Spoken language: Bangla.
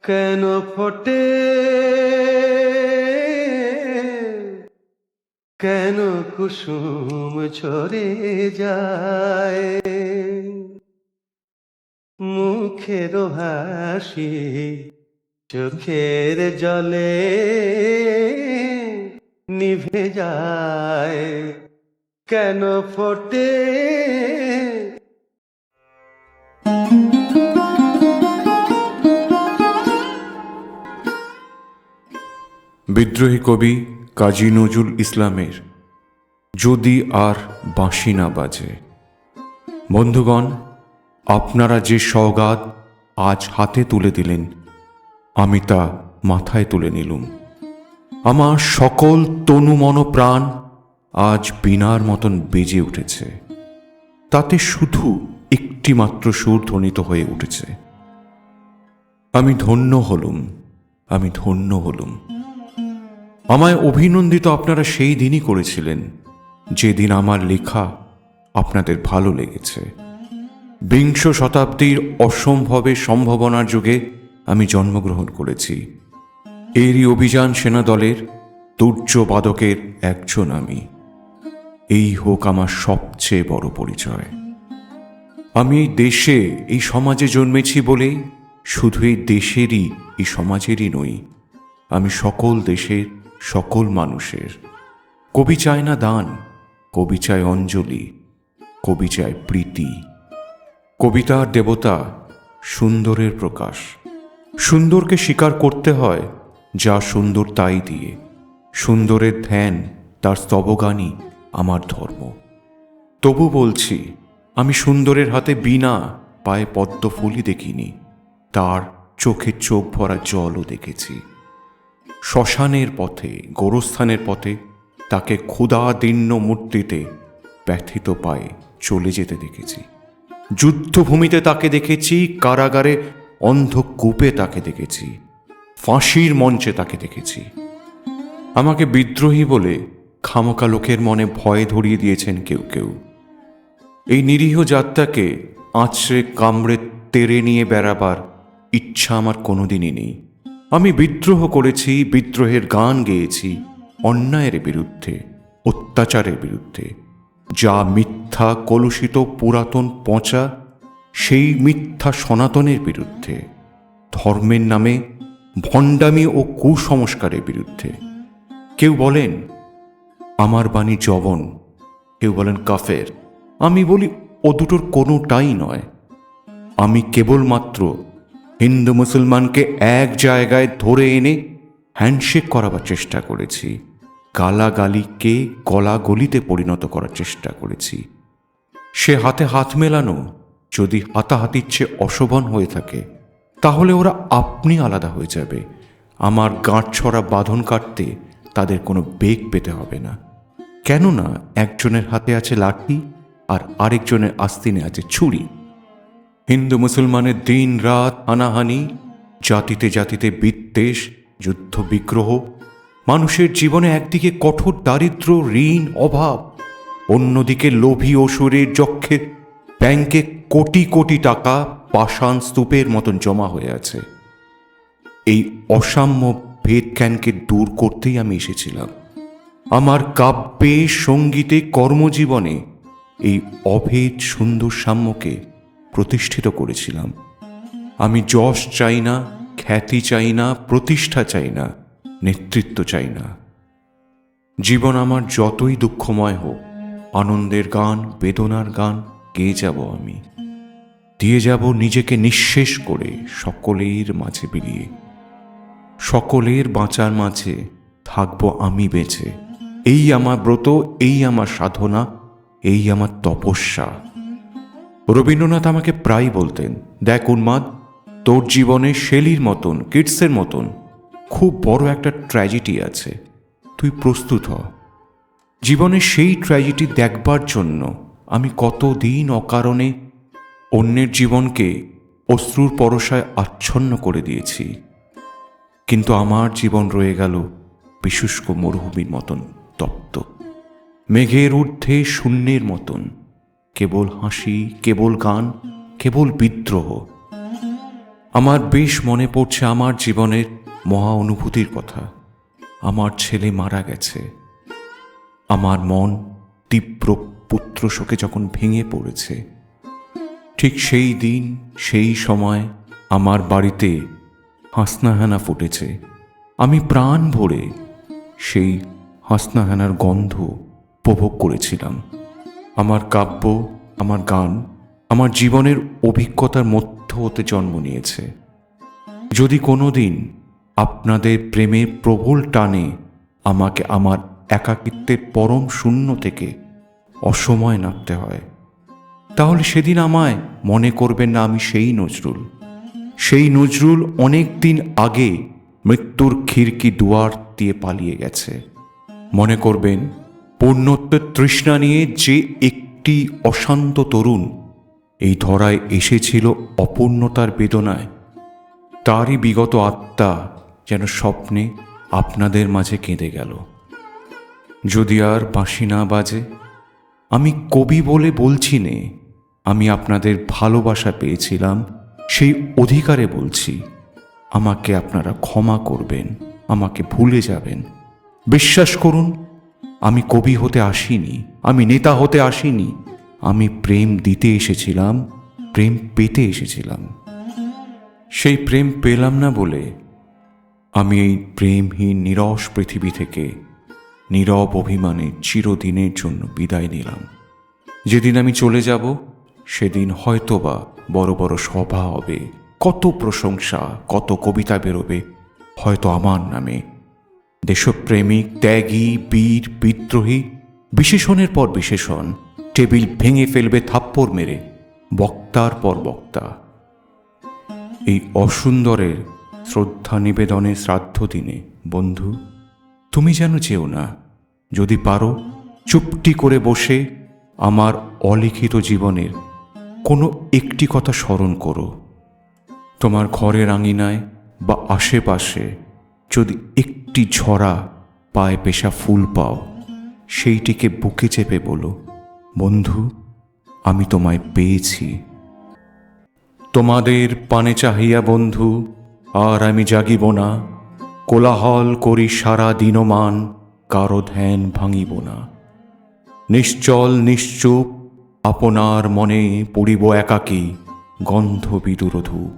কেন ফোটে, কেন কুসুম ঝরে যায়, মুখের হাসি চোখের জলে নিভে যায়, কেন ফোটে। বিদ্রোহী কবি কাজী নজরুল ইসলামের যদি আর বাঁশি না বাজে। বন্ধুগণ, আপনারা যে সওগাত আজ হাতে তুলে দিলেন, আমি তা মাথায় তুলে নিলুম। আমার সকল তনু মন প্রাণ আজ বীণার মতন বেজে উঠেছে। তাতে শুধু একটি মাত্র সুর ধ্বনিত হয়ে উঠেছে। আমি ধন্য হলুম, আমি ধন্য হলুম। আমায় অভিনন্দিত আপনারা সেই দিনই করেছিলেন যেদিন আমার লেখা আপনাদের ভালো লেগেছে। বিংশ শতাব্দীর অসম্ভবের সম্ভাবনার যুগে আমি জন্মগ্রহণ করেছি। এরই অভিযান সেনা দলের দুর্যবাদকের একজন আমি। এই হোক আমার সবচেয়ে বড় পরিচয়। আমি এই দেশে, এই সমাজে জন্মেছি বলেই শুধু এই দেশেরই, এই সমাজেরই নই, আমি সকল দেশের সকল মানুষের। কবি চায় না দান, কবি চায় অঞ্জলি, কবি চায় প্রীতি। কবিতার দেবতা সুন্দরের প্রকাশ। সুন্দরকে স্বীকার করতে হয় যা সুন্দর তাই দিয়ে। সুন্দরের ধ্যান, তার স্তবগানই আমার ধর্ম। তবু বলছি, আমি সুন্দরের হাতে বীণা, পায়ে পদ্মফুলই দেখিনি, তার চোখে চোখ ভরা জলও দেখেছি। শ্মশানের পথে, গোরস্থানের পথে তাকে ক্ষুধাদীর্ণ মূর্তিতে ব্যথিত পায়ে চলে যেতে দেখেছি। যুদ্ধভূমিতে তাকে দেখেছি, কারাগারে অন্ধকূপে তাকে দেখেছি, ফাঁসির মঞ্চে তাকে দেখেছি। আমাকে বিদ্রোহী বলে খামোকা লোকের মনে ভয় ধরিয়ে দিয়েছেন কেউ কেউ। এই নিরীহ জাতটাকে আঁচড়ে কামড়ে তেড়ে নিয়ে বেড়াবার ইচ্ছা আমার কোনোদিনই নেই। আমি বিদ্রোহ করেছি, বিদ্রোহের গান গেয়েছি অন্যায়ের বিরুদ্ধে, অত্যাচারের বিরুদ্ধে। যা মিথ্যা, কলুষিত, পুরাতন, পচা, সেই মিথ্যা সনাতনের বিরুদ্ধে। ধর্মের নামে ভণ্ডামি ও কুসংস্কারের বিরুদ্ধে। কেউ বলেন আমার বাণী জবন, কেউ বলেন কাফের। আমি বলি ও দুটোর কোনোটাই নয়। আমি কেবলমাত্র হিন্দু মুসলমানকে এক জায়গায় ধরে এনে হ্যান্ডশেক করাবার চেষ্টা করেছি, গালাগালিকে গলাগলিতে পরিণত করার চেষ্টা করেছি। সে হাতে হাত মেলানো যদি হাতাহাতির চেয়ে অশোভন হয়ে থাকে, তাহলে ওরা আপনি আলাদা হয়ে যাবে। আমার গাঁটছড়া বাঁধন কাটতে তাদের কোনো বেগ পেতে হবে না। কেননা একজনের হাতে আছে লাঠি আর আরেকজনের আস্তিনে আছে ছুরি। হিন্দু মুসলমানের দিন রাত হানাহানি, জাতিতে জাতিতে বিদ্বেষ, যুদ্ধ বিগ্রহ, মানুষের জীবনে একদিকে কঠোর দারিদ্র্য, ঋণ, অভাব, অন্যদিকে লোভী অসুরের যক্ষে ব্যাংকে কোটি কোটি টাকা পাষাণ স্তূপের মতন জমা হয়ে আছে। এই অসাম্য ভেদজ্ঞানকে দূর করতেই আমি এসেছিলাম। আমার কাব্যে, সঙ্গীতে, কর্মজীবনে এই অভেদ সুন্দর সাম্যকে প্রতিষ্ঠিত করেছিলাম। আমি যশ চাই না, খ্যাতি চাই না, প্রতিষ্ঠা চাই না, নেতৃত্ব চাই না। জীবন আমার যতই দুঃখময় হোক, আনন্দের গান, বেদনার গান গেয়ে যাব আমি। দিয়ে যাব নিজেকে নিঃশেষ করে সকলের মাঝে বিলিয়ে। সকলের বাঁচার মাঝে থাকব আমি বেঁচে। এই আমার ব্রত, এই আমার সাধনা, এই আমার তপস্যা। রবীন্দ্রনাথ আমাকে প্রায় বলতেন, দেখ উন্মাদ, তোর জীবনে শেলির মতন, কিটসের মতন খুব বড় একটা ট্র্যাজেডি আছে, তুই প্রস্তুত হ। জীবনে সেই ট্র্যাজেডি দেখবার জন্য আমি কতদিন অকারণে অন্যের জীবনকে অশ্রুর পরশায় আচ্ছন্ন করে দিয়েছি। কিন্তু আমার জীবন রয়ে গেল বিশুষ্ক মরুভূমির মতন তপ্ত, মেঘের ঊর্ধ্বে শূন্যের মতন। কেবল হাসি, কেবল গান, কেবল বিদ্রোহ। আমার বেশ মনে পড়ছে আমার জীবনের মহা অনুভূতির কথা। আমার ছেলে মারা গেছে। আমার মন তীব্র পুত্র শোকে যখন ভেঙে পড়েছে, ঠিক সেই দিন সেই সময় আমার বাড়িতে হাসনাহানা ফুটেছে। আমি প্রাণ ভরে সেই হাসনাহানার গন্ধ উপভোগ করেছিলাম। আমার কাব্য, আমার গান, আমার জীবনের অভিজ্ঞতার মধ্য হতে জন্ম নিয়েছে। যদি কোনো দিন আপনাদের প্রেমের প্রবল টানে আমাকে আমার একাকিত্বের পরম শূন্য থেকে অসময় নামতে হয়, তাহলে সেদিন আমায় মনে করবেন না আমি সেই নজরুল। সেই নজরুল অনেক দিন আগে মৃত্যুর খিড়কি দুয়ার দিয়ে পালিয়ে গেছে। মনে করবেন পূর্ণত্বের তৃষ্ণা নিয়ে যে একটি অশান্ত তরুণ এই ধরায় এসেছিল অপূর্ণতার বেদনায়, তারই বিগত আত্মা যেন স্বপ্নে আপনাদের মাঝে কেঁদে গেল। যদি আর বাঁশি না বাজে, আমি কবি বলে বলছি নে, আমি আপনাদের ভালোবাসা পেয়েছিলাম, সেই অধিকারে বলছি। আমাকে আপনারা ক্ষমা করবেন, আমাকে ভুলে যাবেন। বিশ্বাস করুন, আমি কবি হতে আসিনি, আমি নেতা হতে আসিনি। আমি প্রেম দিতে এসেছিলাম, প্রেম পেতে এসেছিলাম। সেই প্রেম পেলাম না বলে আমি এই প্রেমহীন নিরস পৃথিবী থেকে নীরব অভিমানে চিরদিনের জন্য বিদায় নিলাম। যেদিন আমি চলে যাব, সেদিন হয়তোবা বড় বড় সভা হবে, কত প্রশংসা, কত কবিতা বেরোবে হয়তো আমার নামে। দেশপ্রেমিক, ত্যাগী, বীর, বিদ্রোহী, বিশেষণের পর বিশেষণ টেবিল ভেঙে ফেলবে থাপ্পড় মেরে, বক্তার পর বক্তা। এই অসুন্দরের শ্রদ্ধা নিবেদনের শ্রাদ্ধ দিনে বন্ধু, তুমি যেন যেও না। যদি পারো চুপটি করে বসে আমার অলিখিত জীবনের কোনো একটি কথা স্মরণ করো। তোমার ঘরের আঙিনায় বা আশেপাশে যদি একটি ঝরা পায়ে পেশা ফুল পাও, সেইটিকে বুকে চেপে বলো, বন্ধু, আমি তোমায় পেয়েছি। তোমাদের পানে চাহিয়া বন্ধু আর আমি জাগিব না, কোলাহল করি সারা দিনমান, কারো ধ্যান ভাঙিব না। নিশ্চল নিশ্চুপ আপনার মনে পড়িব একাকী, গন্ধ বিদুর ধূপ।